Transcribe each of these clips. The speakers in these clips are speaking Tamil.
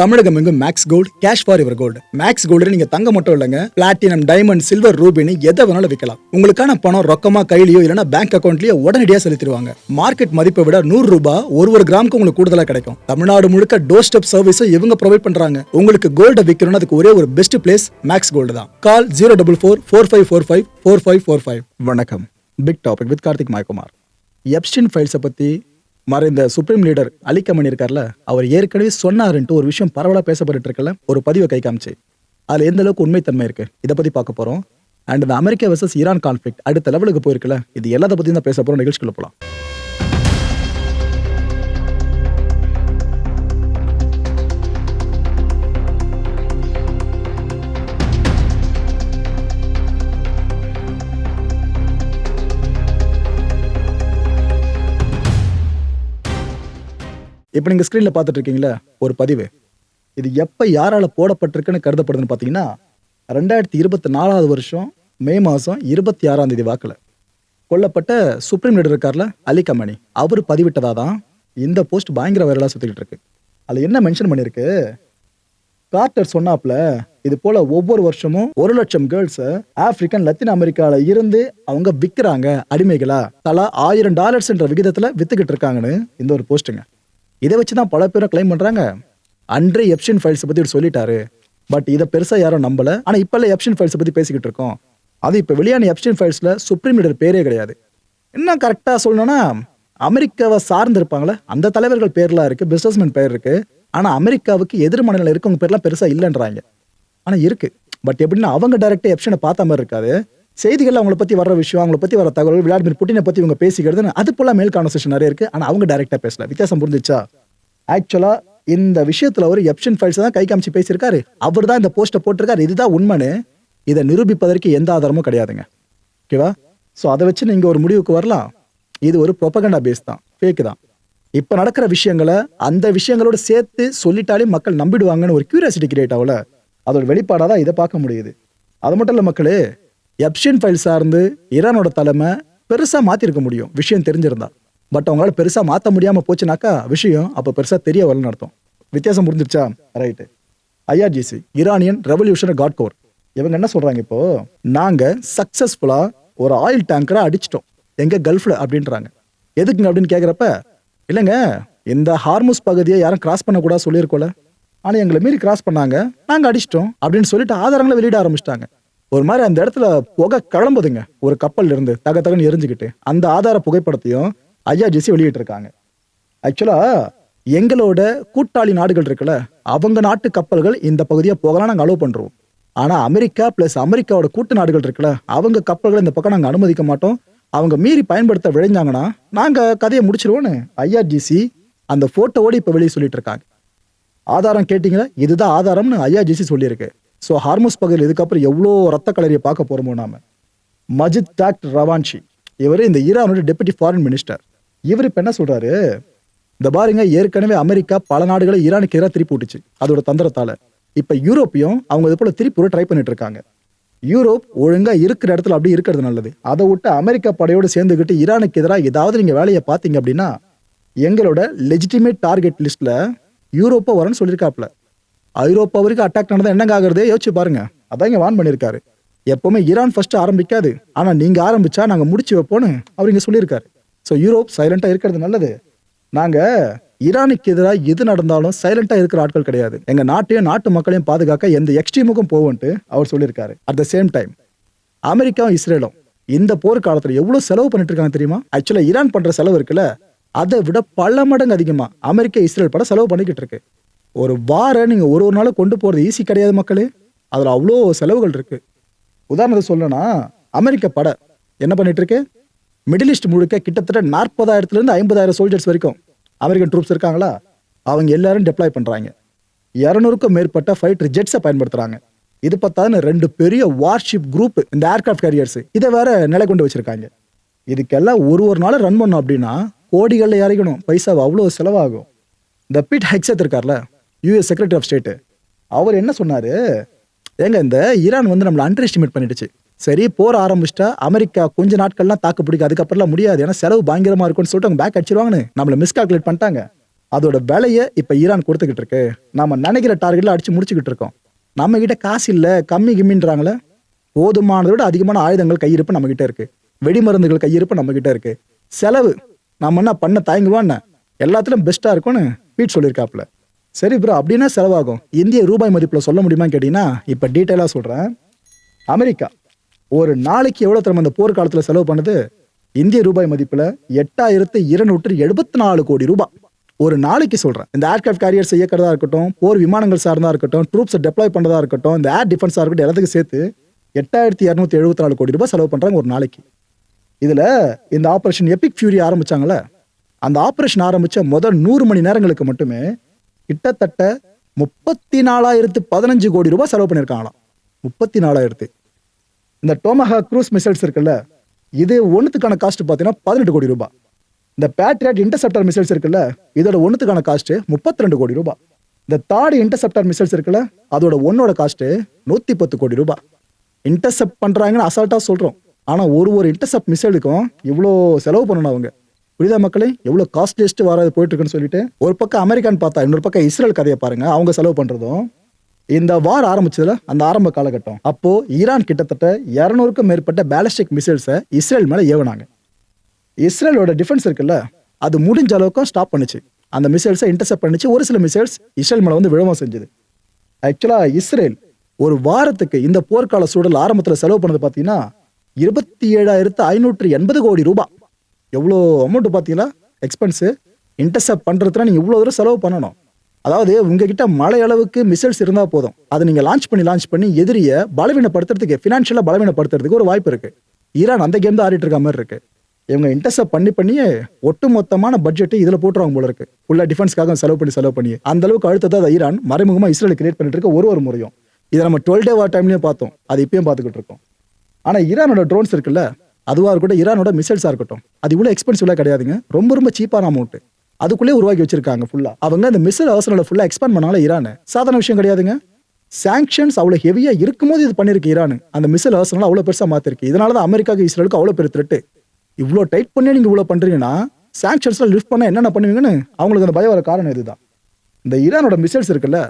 தமிழகம் எங்கும் Max Gold cash for your gold. Max Gold நீங்க தங்க மட்டும் இல்லைங்க, பிளாட்டினம், டைமண்ட், சில்வர், ரூபினி எதை வேணாலும் விற்கலாம். உங்களுக்கான பணம் ரொக்கமா கையிலயோ இல்லைன்னா பேங்க் அக்கௌண்ட்லயோ உடனடியாக செலுத்திடுவாங்க. மார்க்கெட் மதிப்பை விட 100 ரூபாய் ஒரு கிராமுக்கு உங்களுக்கு கூடுதலா கிடைக்கும். தமிழ்நாடு முழுக்க டோர் ஸ்டெப் சர்வீஸும் இவங்க ப்ரொவைட் பண்றாங்க. உங்களுக்கு கோல்ட விற்கணும்னு அதுக்கு ஒரே ஒரு பெஸ்ட் பிளேஸ் மேக்ஸ் கோல்டு தான். கால் 04445454545. வணக்கம். Big topic with Karthik Mayakumar. Epstein ஃபைல்ஸை பத்தி மறைந்த சுப்ரீம் லீடர் அலி கமனி இருக்கார்ல, அவர் ஏற்கனவே சொன்னாருன்ட்டு ஒரு விஷயம் பரவலா பேசப்பட்டு இருக்கல, ஒரு பதிவை கை காமிச்சு அதுல எந்த அளவுக்கு உண்மைத்தன்மை இருக்கு இதை பத்தி பார்க்க போறோம். அண்ட் இந்த அமெரிக்கா வெர்சஸ் ஈரான் கான்ஃபிளிக்ட் அடுத்த லெவலுக்கு போயிருக்குல்ல, இது எல்லாத்த பத்தி தான் பேச போறோம். நிகழ்ச்சிக்குள்ள போலாம். இப்போ நீங்கள் ஸ்க்ரீனில் பார்த்துட்டு இருக்கீங்களா ஒரு பதிவு. இது எப்போ யாரால போடப்பட்டிருக்குன்னு கருதப்படுதுன்னு பார்த்தீங்கன்னா 2024 வருஷம் மே மாதம் 26 வாக்கில் கொல்லப்பட்ட சுப்ரீம் லீடர் இருக்கார்ல அலி கமனி, அவர் பதிவிட்டதாக தான் இந்த போஸ்ட் பயங்கர வைரலாக சுற்றிக்கிட்டு இருக்கு. அதில் என்ன மென்ஷன் பண்ணியிருக்கு, கார்ட்டர் சொன்னாப்ல இது போல ஒவ்வொரு வருஷமும் 1 லட்சம் கேர்ள்ஸை ஆப்பிரிக்கன் லத்தீன் அமெரிக்கால இருந்து அவங்க விற்கிறாங்க அடிமைகளா, தலா $1000 விகிதத்தில் வித்துக்கிட்டு இருக்காங்கன்னு இந்த ஒரு போஸ்ட்டுங்க. இதை வச்சு தான் பல பேரும் கிளைம் பண்றாங்க. அன்றே எப்ஸ்டின் ஃபைல்ஸ் பத்தி சொல்லிட்டாரு, பட் இதை பெருசா யாரும் நம்பல. ஆனா இப்ப எப்ஸ்டின் ஃபைல்ஸ் பத்தி பேசிக்கிட்டு இருக்கோம். அது இப்ப வெளியான எப்ஸ்டின் ஃபைல்ஸ்ல சுப்ரீம் லீடர் பேரே கிடையாது. இன்னும் கரெக்டா சொல்லணும்னா அமெரிக்காவை சார்ந்து இருப்பாங்களே அந்த தலைவர்கள் பேர்லாம் இருக்கு, பிசினஸ்மேன் பேர் இருக்கு. ஆனா அமெரிக்காவுக்கு எதிர்மனையில இருக்கவங்க பேர்லாம் பெருசா இல்லைன்றாங்க. ஆனா இருக்கு, பட் எப்படின்னா அவங்க டைரக்டா எப்ஸ்டினை பார்த்த மாதிரி இருக்காது. செய்திகள் அவங்களை பத்தி வர விஷயம், அவங்களை பத்தி வர தகவல், விளாடிமிர் புட்டினை பத்தி இவங்க பேசிக்கிறது அது போல மேல் கான்வர்சேஷன் நிறைய இருக்கு. ஆனா அவங்க டைரக்டா பேசல. வித்தியாசம் புரிஞ்சிச்சா? ஆக்சுவலா இந்த விஷயத்துல அவர் எப்ஸ்டின் ஃபைல்ஸ் தான் கை காமிச்சு பேசியிருக்காரு. அவர் தான் இந்த போஸ்ட்டை போட்டிருக்காரு. இதுதான் உண்மைன்னு இதை நிரூபிப்பதற்கு எந்த ஆதாரமும் கிடையாதுங்க. ஓகேவா? ஸோ அதை வச்சு நீங்க ஒரு முடிவுக்கு வரலாம், இது ஒரு ப்ரொபகண்டா பேஸ் தான், ஃபேக் தான். இப்ப நடக்கிற விஷயங்களை அந்த விஷயங்களோட சேர்த்து சொல்லிட்டாலே மக்கள் நம்பிடுவாங்கன்னு ஒரு கியூரியாசிட்டி கிரியேட் ஆகல, அதோட வெளிப்பாடாதான் இதை பார்க்க முடியுது. அது மட்டும் இல்ல மக்களே, எப்ஸ்டின் ஃபைல் சார்ந்து ஈரானோட தலைமை பெருசா மாத்திருக்க முடியும் விஷயம் தெரிஞ்சிருந்தா. பட் அவங்களால பெருசா மாத்த முடியாம போச்சுனாக்கா விஷயம் அப்ப பெருசா தெரிய வரலன்னு அர்த்தம். வித்தியாசம் புரிஞ்சிருச்சா? Right. IRGC, Iranian revolutionary guard corps, இவங்க என்ன சொல்றாங்க, இப்போ நாங்க சக்சஸ்ஃபுல்லா ஒரு ஆயில் டேங்கரை அடிச்சிட்டோம் எங்க கல்ஃப்ல அப்படின்றாங்க. எதுக்குங்க அப்படின்னு கேக்குறப்ப, இல்லைங்க இந்த ஹார்முஸ் பகுதியை யாரும் கிராஸ் பண்ண கூட சொல்லியிருக்கோல, ஆனா எங்களை மீறி கிராஸ் பண்ணாங்க, நாங்க அடிச்சிட்டோம் அப்படின்னு சொல்லிட்டு ஆதாரங்களை வெளியிட ஆரம்பிச்சிட்டாங்க. ஒரு மாதிரி அந்த இடத்துல புகை கிளம்புதுங்க ஒரு கப்பல் இருந்து தக தகன்னு எரிஞ்சுக்கிட்டு. அந்த ஆதார புகைப்படத்தையும் ஐஆர்ஜிசி வெளியிட்டு இருக்காங்க. ஆக்சுவலா எங்களோட கூட்டாளி நாடுகள் இருக்குல்ல, அவங்க நாட்டு கப்பல்கள் இந்த பகுதியை போகலாம் நாங்கள் அலோவ் பண்றோம். ஆனா அமெரிக்கா பிளஸ் அமெரிக்காவோட கூட்டு நாடுகள் இருக்குல்ல, அவங்க கப்பல்களை இந்த பக்கம் நாங்கள் அனுமதிக்க மாட்டோம். அவங்க மீறி பயன்படுத்த விழைஞ்சாங்கன்னா நாங்க கதையை முடிச்சிருவோன்னு ஐஆர்ஜிசி அந்த போட்டோவோடு இப்ப வெளியே சொல்லிட்டு இருக்காங்க. ஆதாரம் கேட்டீங்களா? இதுதான் ஆதாரம்னு ஐஆர்ஜிசி சொல்லியிருக்கு. ஸோ ஹார்முஸ் பகுதியில் இதுக்கப்புறம் எவ்வளோ ரத்த கலரியை பார்க்க போறோமோ நாம. மஜித் டாக்ட் ரவான்ஷி, இவர் இந்த ஈரானோட டெபுட்டி ஃபாரின் மினிஸ்டர். இவர் இப்ப என்ன சொல்றாரு, இந்த பாருங்க ஏற்கனவே அமெரிக்கா பல நாடுகளை ஈரானுக்கு எதிராக திருப்பி விட்டுச்சு அதோட தந்திரத்தால. இப்ப யூரோப்பையும் அவங்க இது போல திருப்பி ட்ரை பண்ணிட்டு இருக்காங்க. யூரோப் ஒழுங்கா இருக்கிற இடத்துல அப்படி இருக்கிறது நல்லது. அதை விட்டு அமெரிக்கா படையோடு சேர்ந்துக்கிட்டு ஈரானுக்கு எதிராக ஏதாவது நீங்க வேலையை பார்த்தீங்க அப்படின்னா எங்களோட லெஜிட்டிமேட் டார்கெட் லிஸ்ட்ல யூரோப்பா வரன்னு சொல்லியிருக்காப்ல. ஐரோப்பா வரைக்கும் அட்டாக் நடந்தா என்னங்க ஆகுறது யோசிச்சு பாருங்க. அதான் இங்க வான் பண்ணியிருக்காரு. எப்பவுமே ஈரான் ஃபர்ஸ்ட் ஆரம்பிக்காது, ஆனா நீங்க ஆரம்பிச்சா நாங்க முடிச்சு வைப்போன்னு அவர் இங்க சொல்லியிருக்காரு. ஸோ யூரோப் சைலண்டா இருக்கிறது நல்லது. நாங்க ஈரானுக்கு எதிராக எது நடந்தாலும் சைலண்டா இருக்கிற ஆட்கள் கிடையாது. எங்க நாட்டையும் நாட்டு மக்களையும் பாதுகாக்க எந்த எக்ஸ்ட்ரீமுக்கும் போவோன்ட்டு அவர் சொல்லியிருக்காரு. அட் த சேம் டைம் அமெரிக்காவும் இஸ்ரேலும் இந்த போர்க்காலத்துல எவ்வளவு செலவு பண்ணிட்டு இருக்காங்க தெரியுமா? ஆக்சுவலா ஈரான் பண்ற செலவு இருக்குல்ல, அதை விட பல மடங்கு அதிகமா அமெரிக்கா இஸ்ரேல் பட செலவு பண்ணிக்கிட்டு இருக்கு. ஒரு வார நீங்க ஒரு நாள் கொண்டு போறது ஈஸி கிடையாது மக்களே. அதுல அவ்வளோ செலவுகள் இருக்கு. உதாரணத்தை சொல்லணும்னா அமெரிக்க படை என்ன பண்ணிட்டு இருக்கு, மிடில் ஈஸ்ட் முழுக்க கிட்டத்தட்ட 40,000 இருந்து 50,000 சோல்ஜர்ஸ் வரைக்கும் அமெரிக்கன் ட்ரூப்ஸ் இருக்காங்களா, அவங்க எல்லாரும் டெப்ளாய் பண்றாங்க. 200க்கும் மேற்பட்ட ஃபைட்டர் ஜெட்ஸை பயன்படுத்துறாங்க. இது பார்த்தாலும் 2 பெரிய வார்ஷிப் குரூப் இந்த ஏர்கிராஃப்ட் கேரியர்ஸ் இதை வேற நிலை கொண்டு வச்சிருக்காங்க. இதுக்கெல்லாம் ஒரு நாள் ரன் பண்ணும் அப்படின்னா கோடிகளில் இறங்கணும் பைசா, அவ்வளோ செலவாகும். இந்த பீட் ஹெக்ஸத் இருக்கார்ல, யூஎஸ் செக்ரட்டரி ஆஃப் ஸ்டேட், அவர் என்ன சொன்னாரு, ஏங்க இந்த ஈரான் நம்மளை அண்டர் எஸ்டிமேட் பண்ணிடுச்சு. சரி போர் ஆரம்பிச்சிட்டா அமெரிக்கா கொஞ்ச நாட்கள்லாம் தாக்கு பிடிக்கும், அதுக்கப்புறம்லாம் முடியாது, ஏன்னா செலவு பயங்கரமா இருக்கும்னு சொல்லிட்டு அவங்க பேக் அடிச்சிருவாங்கன்னு நம்மளை மிஸ்கால்குலேட் பண்ணிட்டாங்க. அதோட விலையை இப்ப ஈரான் கொடுத்துக்கிட்டு இருக்கு. நாம நினைக்கிற டார்கெட்ல அடிச்சு முடிச்சுக்கிட்டு இருக்கோம். நம்ம கிட்ட காசு இல்ல, கம்மி கிம்மின்றாங்களே. போதுமானதை விட அதிகமான ஆயுதங்கள் கையிருப்பு நம்ம கிட்ட இருக்கு. வெடிமருந்துகள் கையிருப்பு நம்ம கிட்ட இருக்கு. செலவு நம்ம என்ன பண்ண தயங்குவான்னு எல்லாத்திலும் பெஸ்டா இருக்கும்னு பீட் சொல்லியிருக்காப்ல. சரி ப்ரோ, அப்படின்னா செலவாகும். இந்திய ரூபாய் மதிப்புல சொல்ல முடியுமான்னு கேட்டீங்கன்னா இப்ப டீட்டெயிலா சொல்றேன். அமெரிக்கா ஒரு நாளைக்கு எவ்வளவு தரம் அந்த போர்க்காலத்துல செலவு பண்ணுது? இந்திய ரூபாய் மதிப்புல 8274 கோடி ரூபாய் ஒரு நாளைக்கு சொல்றேன். இந்த ஏர்கிராஃப்ட் கேரியர்ஸ் இயக்கிறதா இருக்கட்டும், போர் விமானங்கள் சார்ந்தா இருக்கட்டும், ட்ரூப்ஸ் டெப்ளாய் பண்றதா இருக்கட்டும், இந்த ஏர் டிஃபென்ஸா இருக்கட்டும், எல்லாத்துக்கும் சேர்த்து 8274 கோடி ரூபாய் செலவு பண்றாங்க ஒரு நாளைக்கு. இதுல இந்த ஆபரேஷன் எபிக் ஃபியூரி ஆரம்பிச்சாங்கல்ல, அந்த ஆபரேஷன் ஆரம்பிச்ச முதல் 100 மணி நேரங்களுக்கு மட்டுமே கிட்டத்தட்ட 34,015 கோடி ரூபாய் செலவு பண்ணியிருக்காங்களாம். 34,000. இந்த டோமஹா க்ரூஸ் மிசைல்ஸ் இருக்குல்ல, இது ஒன்றுத்துக்கான காஸ்ட் பார்த்தீங்கன்னா 18 கோடி ரூபாய். இந்த பேட்ரியாட் இன்டர்செப்டர் மிசைல்ஸ் இருக்குல்ல, இதோட ஒன்றுத்துக்கான காஸ்ட் 32 கோடி ரூபாய். இந்த தாடி இன்டர்செப்டர் மிசைல்ஸ் இருக்குல்ல, அதோட ஒன்னோட காஸ்ட் 110 கோடி ரூபாய். இன்டர்செப்ட் பண்றாங்கன்னு அசால்ட்டா சொல்றோம். ஆனா ஒரு இன்டர்செப்ட் மிசைலுக்கும் இவ்வளோ செலவு பண்ணணும் அவங்க. புரியுதா மக்களே? எவ்வளோ காஸ்ட்லிஸ்ட் வராது போயிட்டு இருக்குன்னு சொல்லிட்டு. ஒரு பக்கம் அமெரிக்கான்னு பார்த்தா இன்னொரு பக்கம் இஸ்ரேல் கதையை பாருங்க. அவங்க செலவு பண்றதும் இந்த வார் ஆரம்பிச்சதுல அந்த ஆரம்ப காலகட்டம் அப்போ ஈரான் கிட்டத்தட்ட 200க்கும் மேற்பட்ட பேலிஸ்டிக் மிசைல்ஸை இஸ்ரேல் மேல ஏவனாங்க. இஸ்ரேலோட டிஃபென்ஸ் இருக்குல்ல, அது முடிஞ்ச அளவுக்கும் ஸ்டாப் பண்ணுச்சு. அந்த மிசைல்ஸை இன்டர்செப்ட் பண்ணிச்சு. ஒரு சில மிசைல்ஸ் இஸ்ரேல் மேல வந்து விழவும் செஞ்சது. ஆக்சுவலா இஸ்ரேல் ஒரு வாரத்துக்கு இந்த போர்க்கால சூழல் ஆரம்பத்தில் செலவு பண்ணது பார்த்தீங்கன்னா 27,580 கோடி ரூபாய். எவ்வளோ அமௌண்ட் பார்த்தீங்களா? எக்ஸ்பென்ஸு இன்டர்செப்ட் பண்றதுனா நீங்க இவ்வளோ தூரம் செலவு பண்ணணும். அதாவது உங்ககிட்ட மழை அளவுக்கு மிசைல்ஸ் இருந்தால் போதும், அதை நீங்க லான்ச் பண்ணி எதிரியை பலவீனப்படுத்துறதுக்கு, ஃபினான்ஷியலா பலவீனப்படுத்துறதுக்கு ஒரு வாய்ப்பு இருக்கு. ஈரான் அந்த கேம் தான் ஆடிட்டு இருக்க மாதிரி இருக்கு. இவங்க இன்டர்செப்ட் பண்ணியே ஒட்டு மொத்தமான பட்ஜெட் இதுல போட்டுருவாங்க போல இருக்கு. ஃபுல்லா டிஃபென்ஸ்க்காக செலவு பண்ணி அந்த அளவுக்கு அழுத்தத்தை ஈரான் மறைமுகமா இஸ்ரேல் கிரியேட் பண்ணிட்டு இருக்க ஒரு முறையும். இதை நம்ம 12 டே வார் டைம்லயும் பார்த்தோம், அது இப்பயும் பார்த்துக்கிட்டு இருக்கோம். ஆனா ஈரானோட ட்ரோன்ஸ் இருக்குல்ல, அதுவா இருக்கட்டும், ஈரானோட மிசைல்ஸா இருக்கட்டும், அது இவ்வளவு எக்ஸ்பென்சிவ்லா கிடையாதுங்க. ரொம்ப சீப்பான அமௌண்ட் அதுக்குள்ளே உருவாக்கி வச்சிருக்காங்க. ஃபுல்லா அவங்க இந்த மிசைல் அவசரம் ஃபுல்லா எக்ஸ்பேண்ட் பண்ணால ஈரான் சாதாரண விஷயம் கிடையாதுங்க. சாங்ஷன்ஸ் அவ்வளவு ஹெவியா இருக்கும்போது இது பண்ணிருக்கு ஈரான். அந்த மிசைல் அவசரம் அவ்வளவு பெருசா மாத்திருக்கு. இதனாலதான் அமெரிக்காவுக்கு இஸ்ரேலுக்கு அவ்வளவு பெரிய த்ரெட். இவ்வளோ டைட் பண்ணி நீங்க இவ்வளவு பண்றீங்கன்னா சாங்ஷன்ஸ்ல லிஃப்ட் பண்ண என்னென்ன பண்ணுவீங்கன்னு அவங்களுக்கு அந்த பயம் வர காரணம் இதுதான். இந்த ஈரானோட மிசைல்ஸ் இருக்குல்ல,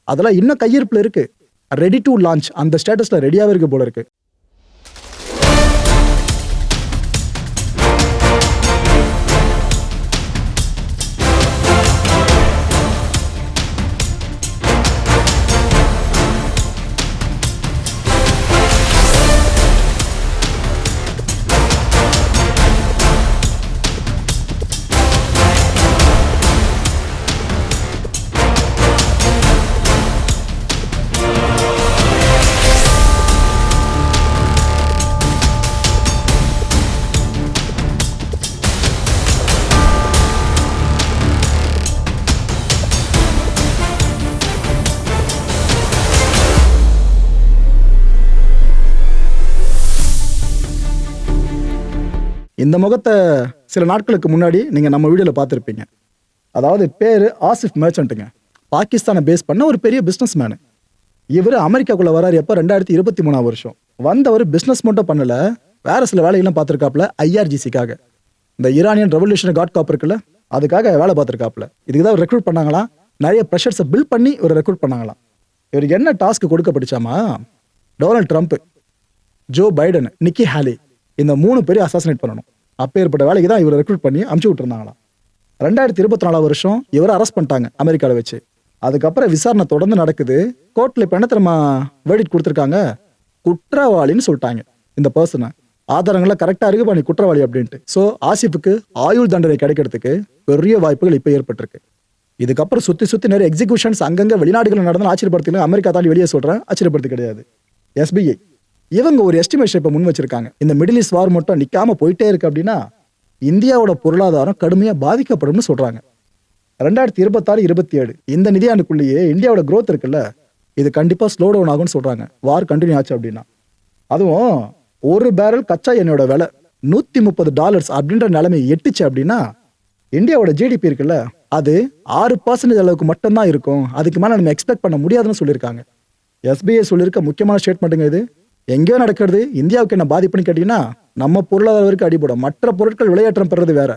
அதெல்லாம் இன்னும் கையிருப்புல இருக்கு. ரெடி டு லான்ச் அந்த ஸ்டேட்டஸ்ல ரெடியாவே இருக்கு போல இருக்கு. இந்த முகத்தை சில நாட்களுக்கு முன்னாடி நீங்க நம்ம வீடியோல பார்த்துருப்பீங்க. அதாவது பேரு ஆசிஃப் மெர்ச்சன்ட்டுங்க. பாகிஸ்தானை பேஸ் பண்ண ஒரு பெரிய பிசினஸ் மேனு. இவர் அமெரிக்காக்குள்ள வராரு எப்போ? 2023 வருஷம். வந்தவர் பிசினஸ் மட்டும் பண்ணல, வேற சில வேலைகள்லாம் பார்த்துருக்காப்புல. IRGCக்காக, இந்த ஈரானியன் ரெவல்யூஷன் காட் காப் இருக்குல்ல, அதுக்காக வேலை பார்த்துருக்காப்புல. இதுக்கு தான் ரெக்ரூட் பண்ணாங்களாம். நிறைய ப்ரெஷர்ஸை பில்ட் பண்ணி ஒரு ரெக்ரூட் பண்ணாங்களாம். இவருக்கு என்ன டாஸ்க் கொடுக்கப்பட்டுச்சாமா? Donald Trump, Joe Biden, Nikki Haley, இந்த 3 பேரையும் அசாசினேட் பண்ணணும். அப்பேற்பட்ட வேலைக்கு தான் இவரை ரெக்ரூட் பண்ணி அனுப்பிச்சு விட்டுருந்தாங்களாம். 2024 வருஷம் இவரை அரெஸ்ட் பண்ணிட்டாங்க அமெரிக்காவில் வச்சு. அதுக்கப்புறம் விசாரணை தொடர்ந்து நடக்குது. கோர்ட்ல இப்ப என்ன தெரியுமா வேர்டிக்ட் கொடுத்துருக்காங்க? குற்றவாளின்னு சொல்லிட்டாங்க இந்த பர்சனை. ஆதாரங்கள கரெக்டா இருக்கு, பண்ணி குற்றவாளி அப்படின்ட்டு. ஸோ ஆசிஃபுக்கு ஆயுள் தண்டனை கிடைக்கிறதுக்கு பெரிய வாய்ப்புகள் இப்போ ஏற்பட்டிருக்கு. இதுக்கப்புறம் சுத்தி நிறைய எக்ஸிகியூஷன்ஸ் அங்கங்க வெளிநாடுகள் நடந்தாலும் ஆச்சரியப்படுத்திக்கலாம். அமெரிக்கா தாண்டி வெளியே சொல்றேன், ஆச்சரியப்படுத்தி கிடையாது. SBI இவங்க ஒரு எஸ்டிமேஷன் இப்ப முன் வச்சிருக்காங்க. இந்த மிடில் ஈஸ்ட் வார் மட்டும் நிக்காம போயிட்டே இருக்கு அப்படின்னா இந்தியாவோட பொருளாதாரம் கடுமையா பாதிக்கப்படும் சொல்றாங்க. 2026-27 இந்த நிதியாண்டுக்குள்ளேயே இந்தியாவோட growth இருக்குல்ல, இது கண்டிப்பா ஸ்லோ டவுன் ஆகும்னு சொல்றாங்க. வார் கண்டினியூ ஆச்சு அப்படின்னா. அதுவும் ஒரு பேரல் கச்சா எண்ணெயோட விலை $130 அப்படின்ற நிலைமை எட்டுச்சு அப்படின்னா இந்தியாவோட GDP இருக்குல்ல, அது 6% அளவுக்கு மட்டும்தான் இருக்கும். அதுக்கு மேல நம்ம எக்ஸ்பெக்ட் பண்ண முடியாதுன்னு சொல்லியிருக்காங்க. SBI சொல்லியிருக்க முக்கியமான ஸ்டேட்மெண்ட்டுங்க இது. எங்கேயோ நடக்கிறது, இந்தியாவுக்கு என்ன பாதிப்புன்னு கேட்டீங்கன்னா நம்ம பொருளாதார வரைக்கும் அடிபடும். மற்ற பொருட்கள் விளையாட்டம் பெறது வேற.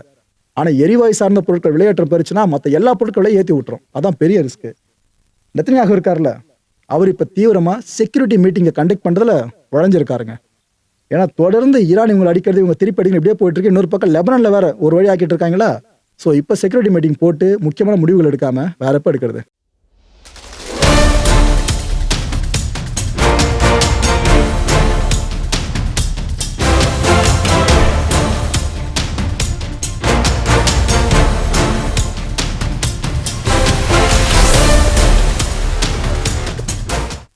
ஆனால் எரிவாயு சார்ந்த பொருட்கள் விலையேற்றம் பெருச்சுன்னா மற்ற எல்லா பொருட்களையும் ஏற்றி விட்டுரும். அதான் பெரிய ரிஸ்க்கு. நெத்தனியாக இருக்கார்ல, அவர் இப்போ தீவிரமாக செக்யூரிட்டி மீட்டிங்கை கண்டக்ட் பண்ணுறதுல உழைஞ்சிருக்காருங்க. ஏன்னா தொடர்ந்து ஈரான் இவங்களை அடிக்கிறது, இவங்க திருப்பி அடிக்கிறது இப்படியே போயிட்டு இருக்கு. இன்னொரு பக்கம் லெபனானில் வேற ஒரு வழி ஆக்கிட்டு இருக்காங்களா. ஸோ இப்போ செக்யூரிட்டி மீட்டிங் போட்டு முக்கியமான முடிவுகள் எடுக்காம வேற எப்போ எடுக்கிறது?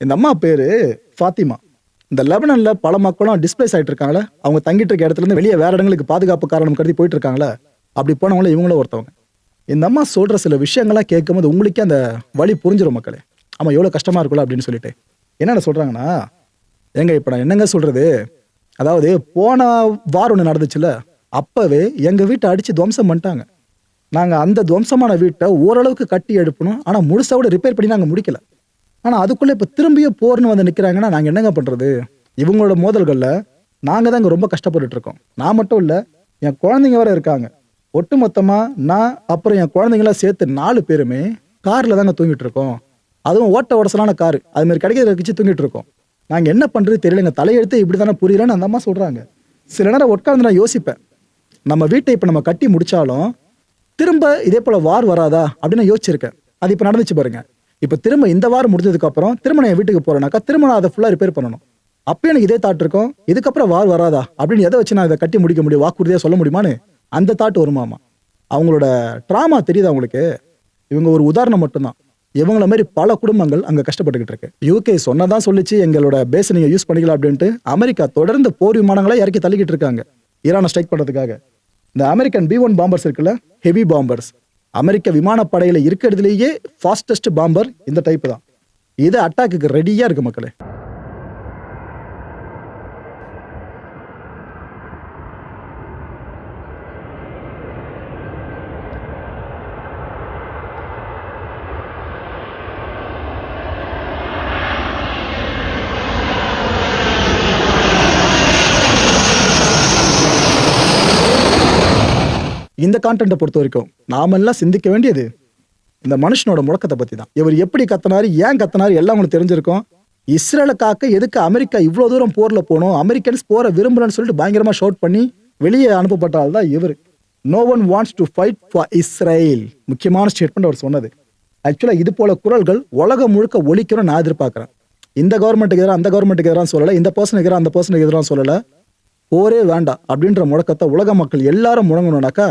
இந்த அம்மா பேரு ஃபாத்திமா. இந்த லெபனான்ல பல மக்களும் டிஸ்பிளேஸ் ஆகிட்டு இருக்காங்களே, அவங்க தங்கிட்டு இருக்க இடத்துல இருந்து வெளியே வேற இடங்களுக்கு பாதுகாப்பு காரணம் கருதி போயிட்டு இருக்காங்களே, அப்படி போனவங்கள இவங்களும் ஒருத்தவங்க. இந்த அம்மா சொல்ற சில விஷயங்கள்லாம் கேட்கும்போது உங்களுக்கே அந்த வழி புரிஞ்சிடும் மக்களே. ஆமா, எவ்வளோ கஷ்டமா இருக்குல்ல அப்படின்னு சொல்லிட்டு. என்னென்ன சொல்றாங்கன்னா, ஏங்க இப்போ நான் என்னங்க சொல்றது, அதாவது போன வாரம் ஒன்று நடந்துச்சுல, அப்பவே எங்க வீட்டை அடிச்சு துவம்சம் பண்ணிட்டாங்க. நாங்கள் அந்த துவம்சமான வீட்டை ஓரளவுக்கு கட்டி எழுப்பணும், ஆனால் முழுசாவோட ரிப்பேர் பண்ணி நாங்கள் முடிக்கல. ஆனால் அதுக்குள்ளே இப்போ திரும்பியும் போர்னு வந்து நிற்கிறாங்கன்னா நாங்கள் என்னங்க பண்ணுறது? இவங்களோட மோதல்களில் நாங்கள் தான் இங்கே ரொம்ப கஷ்டப்பட்டுட்டு இருக்கோம். நான் மட்டும் இல்லை, என் குழந்தைங்க வேற இருக்காங்க. ஒட்டு மொத்தமாக நான் அப்புறம் என் குழந்தைங்களாம் சேர்த்து 4 பேருமே காரில் தாங்க தூங்கிட்டு இருக்கோம். அதுவும் ஓட்ட உடசலான காரு, அதுமாதிரி கிடைக்கிறத வச்சு தூங்கிட்டு இருக்கோம். நாங்கள் என்ன பண்ணுறது தெரியலங்க. தலையெழுத்து இப்படி தானே புரியலன்னு அந்த அம்மா சொல்கிறாங்க. சில நேரம் உட்கார்ந்து நான் யோசிப்பேன், நம்ம வீட்டை இப்போ நம்ம கட்டி முடித்தாலும் திரும்ப இதே போல் வார் வராதா அப்படின்னு யோசிச்சிருக்கேன். அது இப்போ நடந்துச்சு பாருங்க. இப்போ திரும்ப இந்த வாரம் முடிஞ்சதுக்கப்புறம் திரும்ப நான் என் வீட்டுக்கு போகிறேன்னாக்கா திரும்ப நான் அதை ஃபுல்லாக ரிப்பேர் பண்ணணும். அப்போ எனக்கு இதே தாட் இருக்கும், இதுக்கப்புறம் வார் வராதா அப்படின்னு எதை வச்சு நான் இதை கட்டி முடிக்க முடியும், வாக்குறுதியாக சொல்ல முடியுமான்னு அந்த தாட் வருமாமா. அவங்களோட ட்ராமா தெரியுது அவங்களுக்கு. இவங்க ஒரு உதாரணம் மட்டும்தான். இவங்கள மாதிரி பல குடும்பங்கள் அங்கே கஷ்டப்பட்டுக்கிட்டு இருக்கு. யூகே சொன்னதான் சொல்லிச்சு எங்களோட பேஸை நீங்கள் யூஸ் பண்ணிக்கலாம் அப்படின்ட்டு. அமெரிக்கா தொடர்ந்து போர் விமானங்களை இறக்கி தள்ளிக்கிட்டு இருக்காங்க ஈரானை ஸ்ட்ரைக் பண்ணுறதுக்காக. இந்த அமெரிக்கன் B-1 பாம்பர்ஸ் இருக்குல்ல, ஹெவி பாம்பர்ஸ், அமெரிக்க விமானப்படையில் இருக்கிறதுலேயே ஃபாஸ்டஸ்ட் பாம்பர் இந்த டைப் தான். இது அட்டாக்கு ரெடியாக இருக்கு மக்களே. இந்த கான்டென்ட்டை பொறுத்த வரைக்கும் நாமெல்லாம் சிந்திக்க வேண்டியது இந்த மனுஷனோட முழக்கத்தை பற்றி தான். இவர் எப்படி கத்தினாரு, ஏன் கத்தினாரு எல்லாம் உங்களுக்கு தெரிஞ்சிருக்கும். இஸ்ரேலை காக்க எதுக்கு அமெரிக்கா இவ்வளோ தூரம் போரில் போகணும், அமெரிக்கன்ஸ் போற விரும்பலன்னு சொல்லிட்டு பயங்கரமாக ஷவுட் பண்ணி வெளியே அனுப்பப்பட்ட ஆள் தான் இவர். No one wants to fight for Israel. முக்கியமான ஸ்டேட்மெண்ட் அவர் சொன்னது. ஆக்சுவலாக இது போல குரல்கள் உலகம் முழுக்க ஒலிக்கணும்னு நான் எதிர்பார்க்குறேன். இந்த கவர்மெண்ட்டுக்கு எதிராக அந்த கவர்மெண்ட்டுக்கு எதிராக சொல்லலை, இந்த பர்சனுக்கு எதிராக அந்த பர்சனுக்கு எதிராக சொல்லலை. போரே வேண்டாம் அப்படின்ற முழக்கத்தை உலக மக்கள் எல்லாரும் முழங்கணும்னாக்கா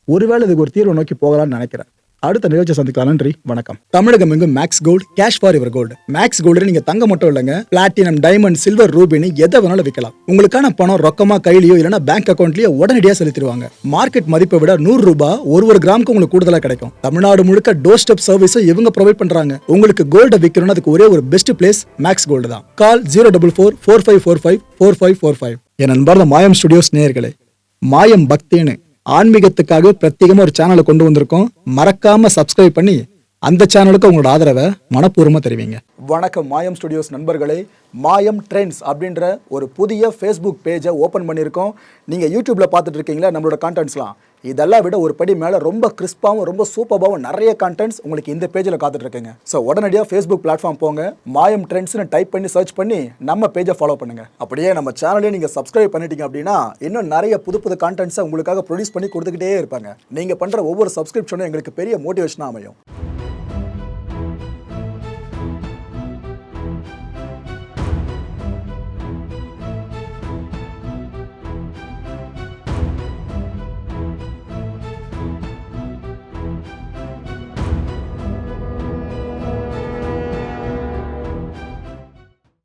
ஒருவேளை இதுக்கு ஒரு தீர்வு நோக்கி போகலான்னு நினைக்கிறேன். அடுத்த நிகழ்ச்சி சந்திக்கலாம். நன்றி, வணக்கம். தமிழகம் எங்கும் Max Gold, cash for your gold. Max Gold நீங்க தங்க மட்டும் இல்லைங்க, பிளாட்டினம், டைமண்ட், சில்வர், ரூபினி எதை வேணாலும் விற்கலாம். உங்களுக்கான பணம் ரொக்கமா கையிலயோ இல்லைன்னா பேங்க் அக்கௌண்ட்லயோ உடனடியாக செலுத்திடுவாங்க. மார்க்கெட் மதிப்பை விட 100 ரூபாய் ஒரு கிராமுக்கு உங்களுக்கு கூடுதலாக கிடைக்கும். தமிழ்நாடு முழுக்க டோர் ஸ்டெப் சர்வீஸும் இவங்க ப்ரொவைட் பண்றாங்க. உங்களுக்கு கோல்டை விற்கணும்னு அதுக்கு ஒரே ஒரு பெஸ்ட் பிளேஸ் மேக்ஸ் கோல்டு தான். கால் 04445454545. என் அன்பார்ந்த மாயம் ஸ்டுடியோஸ் நேயர்களே, மாயம் பக்தின்னு ஆன்மீகத்துக்காக பிரத்யேகமா ஒரு சேனலை கொண்டு வந்திருக்கோம். மறக்காம சப்ஸ்கிரைப் பண்ணி அந்த சேனலுக்கு உங்களோட ஆதரவை மனப்பூர்வமாக தெரிவிங்க. வணக்கம் மாயம் ஸ்டுடியோஸ் நண்பர்களே. மாயம் ட்ரெண்ட்ஸ் அப்படின்ற ஒரு புதிய ஃபேஸ்புக் பேஜை ஓப்பன் பண்ணியிருக்கோம். நீங்கள் யூடியூப்பில் பார்த்துட்டு இருக்கீங்களா நம்மளோட கான்டென்ட்ஸ்லாம். இதெல்லாம் விட ஒரு படி மேலே ரொம்ப கிறிஸ்பாகவும் ரொம்ப சூப்பராகவும் நிறைய கான்டென்ட்ஸ் உங்களுக்கு இந்த பேஜில் காத்துட்ருக்குங்க. ஸோ உடனடியாக ஃபேஸ்புக் பிளாட்ஃபார்ம் போங்க, மாயம் ட்ரெண்ட்ஸ்னு டைப் பண்ணி சர்ச் பண்ணி நம்ம பேஜை ஃபாலோ பண்ணுங்கள். அப்படியே நம்ம சேனலையும் நீங்கள் சப்ஸ்கிரைப் பண்ணிட்டீங்க அப்படின்னா இன்னும் நிறைய புது புது கான்டென்ட்ஸை உங்களுக்காக ப்ரொடியூஸ் பண்ணி கொடுத்துக்கிட்டே இருப்பாங்க. நீங்கள் பண்ணுற ஒவ்வொரு சப்ஸ்கிரிப்ஷனும் எங்களுக்கு பெரிய மோட்டிவேஷனாக அமையும்.